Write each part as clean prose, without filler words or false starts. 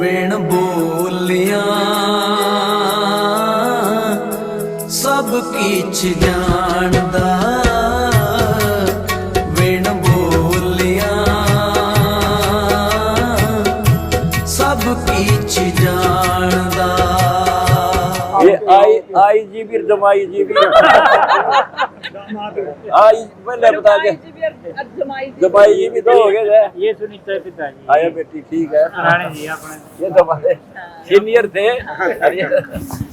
वेण बोलिया सब कीच जानदा, वेण बोलिया सब कीच जानदा। ये आई जी भी जमाई जी भी आई पहले बता दे, जमाई जी भी दो हो गए। ये सुनीता पिताजी आया बेटी ठीक है, राणे जी अपने ये तो हमारे सीनियर थे।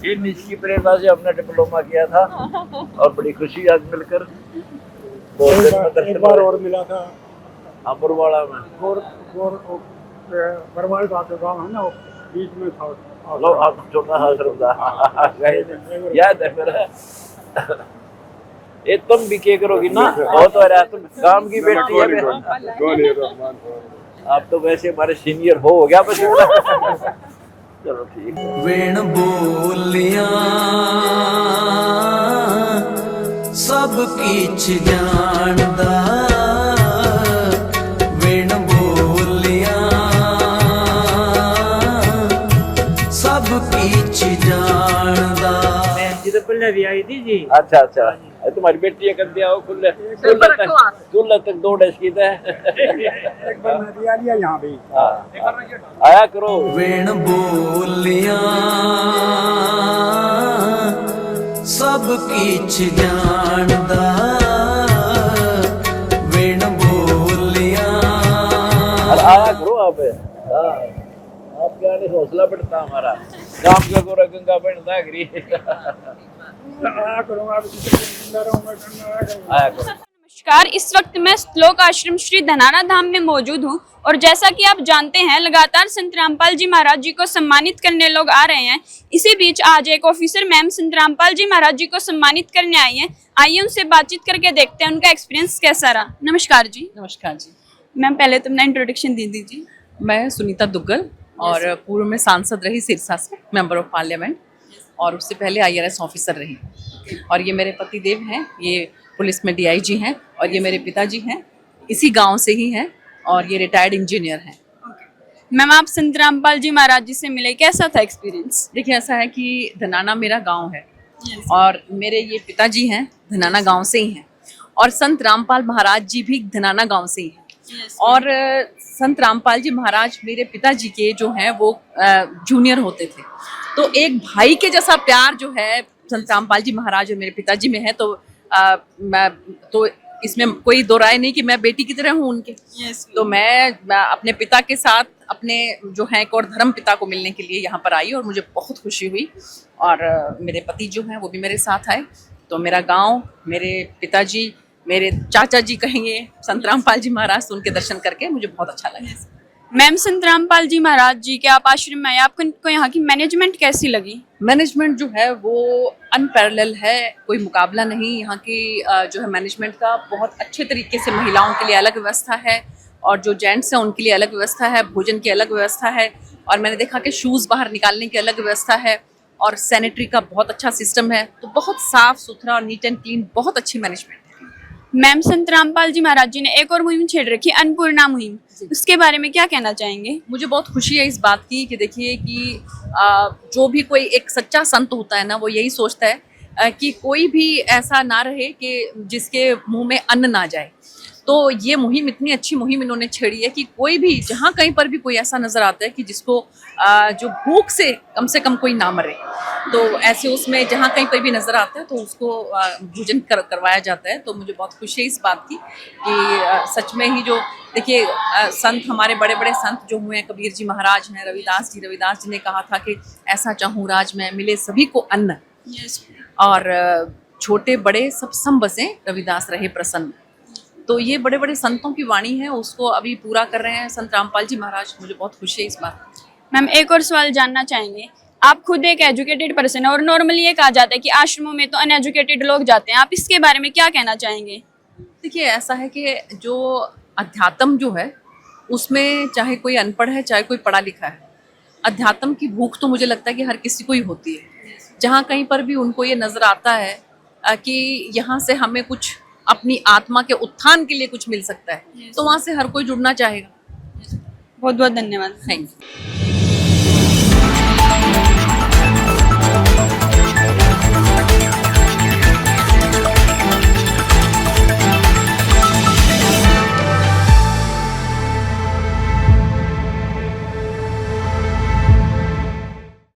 ये निजी प्रेरणा से हमने डिप्लोमा किया था और बड़ी खुशी आज मिलकर। एक बार और मिला था अमरवाड़ा में, बरवाल का गाँव है ना, वो बीच में था। लो आप छोटा याद है मेरा। ये तुम भी क्या करोगी ना, बहुत हो रहा है, तुम काम की बेटी है। आप तो वैसे हमारे सीनियर हो गया बस। चलो ठीक है। वेण बोलिया सब कीच जानदा, वेण बोलिया सब कीच जानदा। जी तो पहले भी आई थी जी। अच्छा अच्छा, तुम्हारी बेटी कर दिया हो खुले तक दौड़े इसकी तो। एक बार मैं दिया लिया यहाँ भी। आया करो। वेण बोलिया सब कीच जानदा, वेण बोलिया। आया करो आप। आपके आने से हौसला बढ़ता हमारा। काम का गोरा गंगा बनता आया करूँगा आया करो। नमस्कार, इस वक्त मैं श्लोक आश्रम श्री धनाना धाम में मौजूद हूँ और जैसा कि आप जानते हैं लगातार संत रामपाल जी महाराज जी को सम्मानित करने लोग आ रहे हैं। इसी बीच आज एक ऑफिसर मैम संत रामपाल जी महाराज जी को सम्मानित करने आई हैं। आइए उनसे बातचीत करके देखते हैं उनका एक्सपीरियंस कैसा रहा। नमस्कार जी। नमस्कार जी। मैम पहले तो अपना इंट्रोडक्शन दे दीजिए। मैं सुनीता दुग्गल और पूर्व में सांसद रही सिरसा से, मेंबर ऑफ पार्लियामेंट, और उससे पहले IRS ऑफिसर रही। और ये मेरे पति देव हैं, ये पुलिस में DIG हैं, और ये मेरे पिताजी हैं, इसी गांव से ही हैं, और ये रिटायर्ड इंजीनियर हैं। मैम आप संत रामपाल जी महाराज जी से मिले, कैसा था एक्सपीरियंस? देखिए ऐसा है कि धनाना मेरा गांव है और मेरे ये पिताजी हैं धनाना गांव से ही हैं, और संत रामपाल महाराज जी भी धनाना गांव से ही हैं। और संत रामपाल जी महाराज मेरे पिताजी के जो हैं वो जूनियर होते थे, तो एक भाई के जैसा प्यार जो है संत रामपाल जी महाराज और मेरे पिताजी में है। तो इसमें कोई दो राय नहीं कि मैं बेटी की तरह हूँ उनके। तो मैं अपने पिता के साथ अपने जो है एक और धर्म पिता को मिलने के लिए यहाँ पर आई और मुझे बहुत खुशी हुई। और मेरे पति जो हैं वो भी मेरे साथ आए। तो मेरा गांव, मेरे पिताजी, मेरे चाचा जी कहेंगे संत रामपाल जी महाराज, तो उनके दर्शन करके मुझे बहुत अच्छा लगा। मैम संत रामपाल जी महाराज जी के आप आश्रम में आए, आपको यहाँ की मैनेजमेंट कैसी लगी? मैनेजमेंट जो है वो अनपैरेलल है, कोई मुकाबला नहीं। यहाँ की जो है मैनेजमेंट का बहुत अच्छे तरीके से महिलाओं के लिए अलग व्यवस्था है और जो जेंट्स हैं उनके लिए अलग व्यवस्था है, भोजन की अलग व्यवस्था है, और मैंने देखा कि शूज़ बाहर निकालने की अलग व्यवस्था है, और सैनिटरी का बहुत अच्छा सिस्टम है। तो बहुत साफ सुथरा और नीट एंड क्लीन, बहुत अच्छी मैनेजमेंट है। मैम संत रामपाल जी महाराज जी ने एक और मुहिम छेड़ रखी, अन्नपूर्णा मुहिम, उसके बारे में क्या कहना चाहेंगे? मुझे बहुत खुशी है इस बात की कि देखिए कि जो भी कोई एक सच्चा संत होता है ना, वो यही सोचता है कि कोई भी ऐसा ना रहे कि जिसके मुंह में अन्न ना जाए। तो ये मुहिम, इतनी अच्छी मुहिम इन्होंने छेड़ी है कि कोई भी जहाँ कहीं पर भी कोई ऐसा नज़र आता है कि जिसको जो भूख से कम कोई ना मरे, तो ऐसे उसमें जहाँ कहीं पर भी नज़र आता है तो उसको भोजन करवाया जाता है। तो मुझे बहुत खुशी है इस बात की कि सच में ही जो देखिए संत, हमारे बड़े बड़े संत जो हुए हैं, कबीर जी महाराज हैं, रविदास जी ने कहा था कि ऐसा चाहूँ राज में मिले सभी को अन्न, और छोटे बड़े सब सम बसें रविदास रहे प्रसन्न। तो ये बड़े बड़े संतों की वाणी है, उसको अभी पूरा कर रहे हैं संत रामपाल जी महाराज। मुझे बहुत खुशी है इस बात। मैम एक और सवाल जानना चाहेंगे, आप खुद एक एजुकेटेड पर्सन है और नॉर्मली ये कहा जाता है कि आश्रमों में तो अनएजुकेटेड लोग जाते हैं, आप इसके बारे में क्या कहना चाहेंगे? देखिए ऐसा है कि जो अध्यात्म जो है उसमें चाहे कोई अनपढ़ है चाहे कोई पढ़ा लिखा है, अध्यात्म की भूख तो मुझे लगता है कि हर किसी को ही होती है। जहाँ कहीं पर भी उनको ये नज़र आता है कि यहाँ से हमें कुछ अपनी आत्मा के उत्थान के लिए कुछ मिल सकता है, तो वहाँ से हर कोई जुड़ना चाहेगा। बहुत बहुत धन्यवाद। Thank you.